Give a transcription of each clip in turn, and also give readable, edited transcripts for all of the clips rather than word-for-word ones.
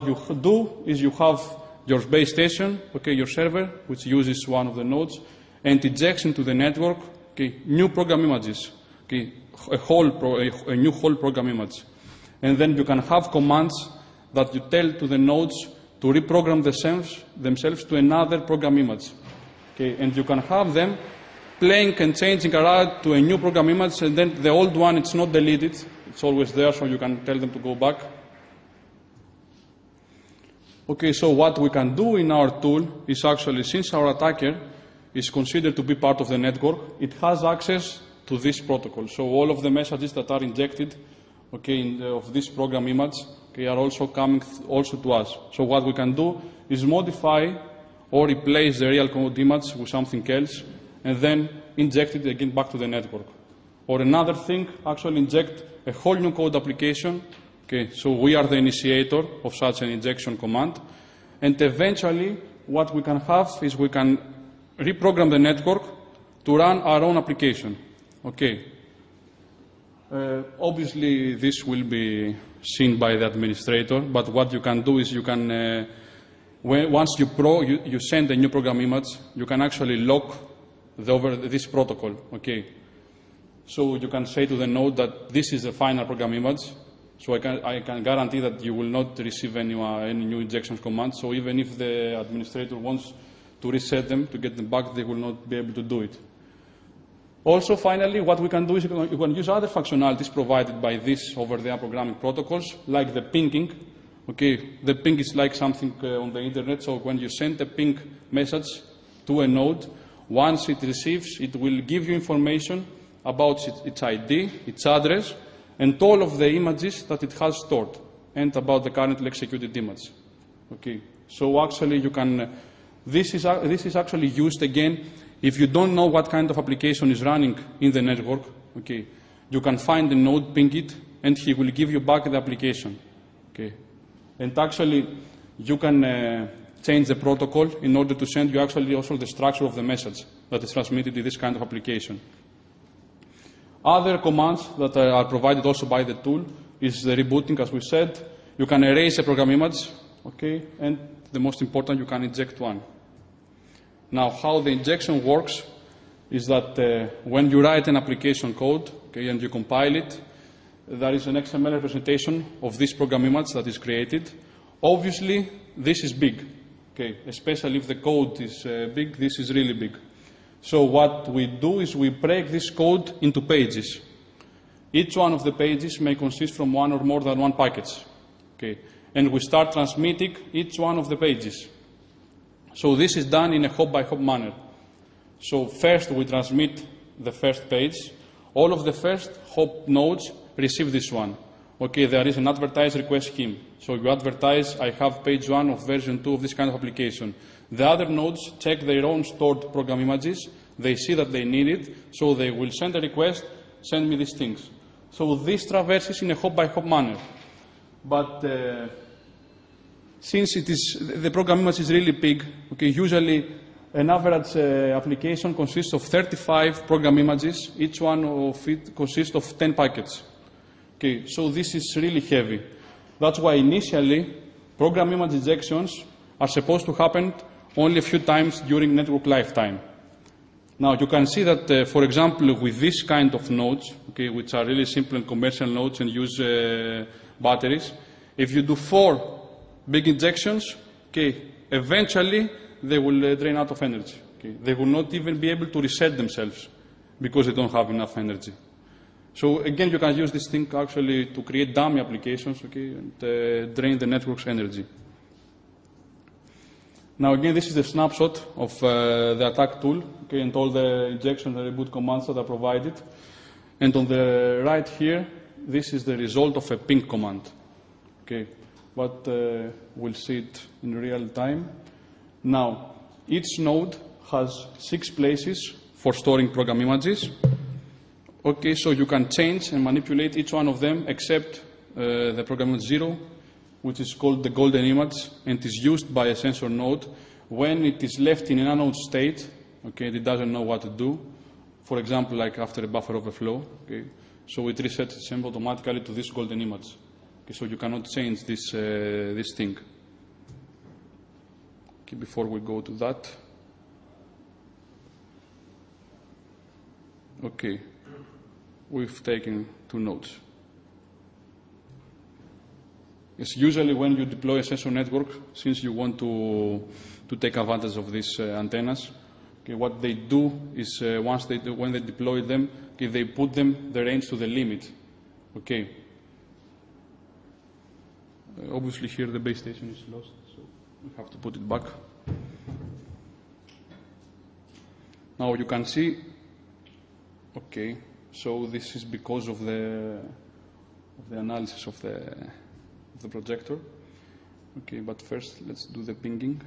you do is you have your base station, okay, your server, which uses one of the nodes, and injects into the network, okay, new program images, okay, a new whole program image. And then you can have commands that you tell to the nodes to reprogram themselves to another program image. Okay, and you can have them playing and changing around to a new program image, and then the old one, it's not deleted. It's always there, so you can tell them to go back. Okay, so what we can do in our tool is actually, since our attacker is considered to be part of the network, it has access to this protocol. So all of the messages that are injected, okay, of this program image, okay, are also coming also to us. So what we can do is modify or replace the real code image with something else, and then inject it again back to the network. Or another thing, actually inject a whole new code application. Okay, so we are the initiator of such an injection command, and eventually what we can have is we can reprogram the network to run our own application. Okay. Obviously, this will be seen by the administrator, but what you can do is you can, once you send a new program image, you can actually lock over this protocol. Okay. So you can say to the node that this is the final program image. So I can guarantee that you will not receive any new injection commands. So even if the administrator wants to reset them to get them back, they will not be able to do it. Also, finally, what we can do is you can use other functionalities provided by these over-the-air programming protocols, like the pinging. Okay, the ping is like something on the internet. So when you send a ping message to a node, once it receives, it will give you information about its ID, its address, and all of the images that it has stored, and about the currently executed image. Okay, so actually you can. This is actually used again. If you don't know what kind of application is running in the network, okay, you can find the node, ping it, and he will give you back the application. Okay. And actually, you can change the protocol in order to send you actually also the structure of the message that is transmitted in this kind of application. Other commands that are provided also by the tool is the rebooting, as we said. You can erase a program image, okay, and the most important, you can inject one. Now, how the injection works is that when you write an application code, okay, and you compile it, there is an XML representation of this program image that is created. Obviously, this is big, okay, especially if the code is big, this is really big. So what we do is we break this code into pages. Each one of the pages may consist from one or more than one package, okay, and we start transmitting each one of the pages. So this is done in a hop-by-hop manner. So first we transmit the first page. All of the first hop nodes receive this one. Okay, there is an advertise request scheme. So you advertise, I have page 1 of version 2 of this kind of application. The other nodes check their own stored program images. They see that they need it, so they will send a request, send me these things. So this traverses in a hop-by-hop manner. But since the program image is really big, okay, usually an average application consists of 35 program images. Each one of it consists of 10 packets. Okay, so this is really heavy. That's why initially program image injections are supposed to happen only a few times during network lifetime. Now you can see that, for example, with this kind of nodes, okay, which are really simple and commercial nodes and use batteries, if you do 4 big injections, okay, eventually they will drain out of energy. Okay. They will not even be able to reset themselves because they don't have enough energy. So again, you can use this thing actually to create dummy applications, okay, and drain the network's energy. Now again, this is a snapshot of the attack tool, okay, and all the injection and reboot commands that are provided. And on the right here, this is the result of a ping command. Okay. But we'll see it in real time. Now, each node has 6 places for storing program images. Okay, so you can change and manipulate each one of them except the program image 0, which is called the golden image and is used by a sensor node when it is left in an unknown state. Okay, it doesn't know what to do. For example, like after a buffer overflow. Okay, so it resets itself automatically to this golden image. Okay, so you cannot change this thing. Okay, before we go to that. Okay, we've taken 2 nodes. Yes, usually when you deploy a sensor network, since you want to take advantage of these antennas, okay, what they do is when they deploy them, okay, they put the range to the limit. Okay. Obviously here the base station is lost, so we have to put it back. Now you can see, okay, so this is because of the analysis of the projector. Okay, but first let's do the pinging.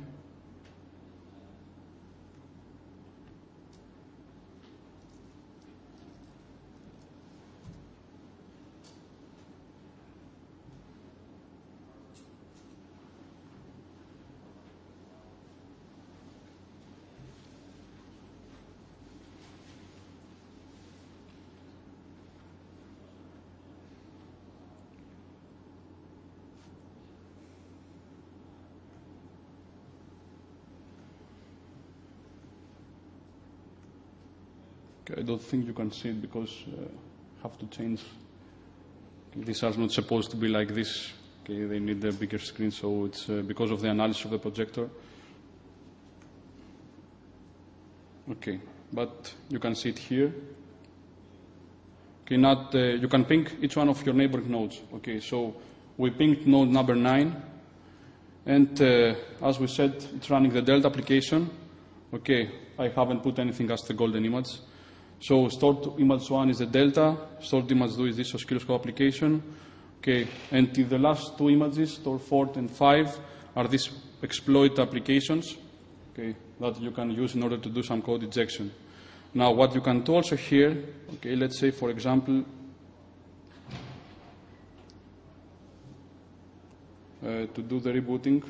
I don't think you can see it because I have to change. These are not supposed to be like this. Okay, they need a bigger screen, so it's because of the analysis of the projector. Okay, but you can see it here. Okay, you can ping each one of your neighboring nodes. Okay, so we pinged node number 9, and as we said, it's running the Delta application. Okay, I haven't put anything as the golden image. So stored image 1 is the Delta, stored image 2 is this oscilloscope application. Okay, and in the last 2 images, stored 4 and 5, are these exploit applications, okay, that you can use in order to do some code injection. Now, what you can do also here, okay, let's say, for example, to do the rebooting.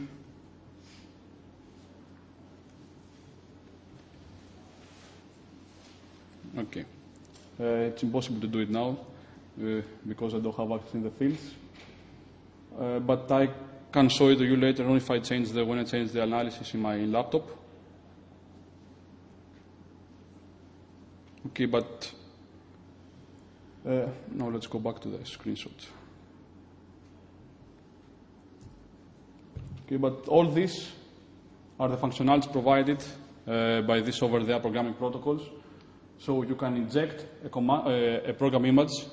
Okay, it's impossible to do it now because I don't have access in the fields. But I can show it to you later on if I change when I change the analysis in my laptop. Okay, but now let's go back to the screenshot. Okay, but all these are the functionalities provided by these over-the-air programming protocols. So you can inject a program image.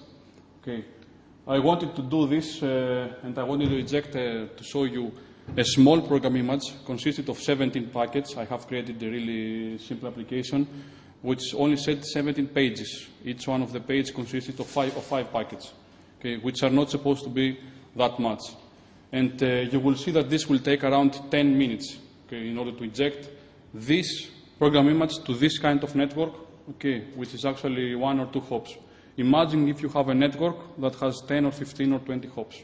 Okay, I wanted to do this, and I wanted to inject to show you a small program image consisted of 17 packets. I have created a really simple application which only said 17 pages. Each one of the pages consisted of five packets, okay, which are not supposed to be that much. And you will see that this will take around 10 minutes, okay, in order to inject this program image to this kind of network, okay, which is actually 1 or 2 hops. Imagine if you have a network that has 10 or 15 or 20 hops.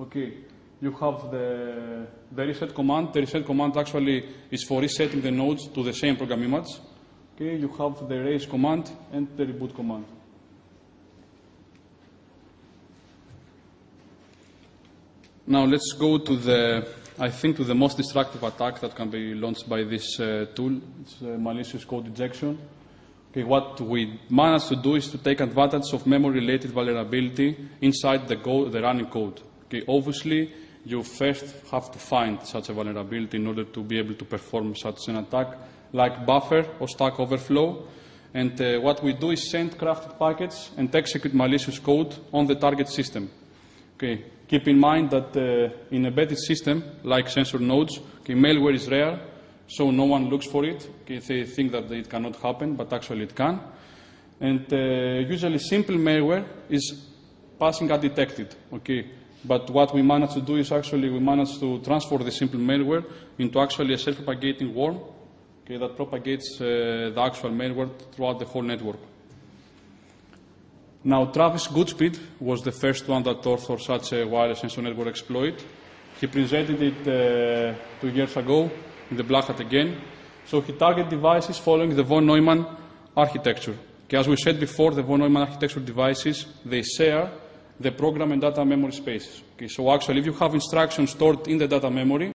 Okay, you have the reset command. The reset command actually is for resetting the nodes to the same program image. Okay, you have the erase command and the reboot command. Now let's go to to the most destructive attack that can be launched by this tool. It's malicious code injection. Okay, what we managed to do is to take advantage of memory-related vulnerability inside the running code. Okay, obviously, you first have to find such a vulnerability in order to be able to perform such an attack, like buffer or stack overflow. And what we do is send crafted packets and execute malicious code on the target system. Okay, keep in mind that in a embedded system, like sensor nodes, okay, malware is rare. So no one looks for it. Okay, they think that it cannot happen, but actually it can. And usually simple malware is passing undetected. Okay, but what we managed to do is actually we managed to transfer the simple malware into actually a self-propagating worm, okay, that propagates the actual malware throughout the whole network. Now, Travis Goodspeed was the first one that authored such a wireless sensor network exploit. He presented it 2 years ago in the Black Hat again. So he targeted devices following the von Neumann architecture. Okay, as we said before, the von Neumann architecture devices, they share the program and data memory spaces. Okay, so actually, if you have instructions stored in the data memory,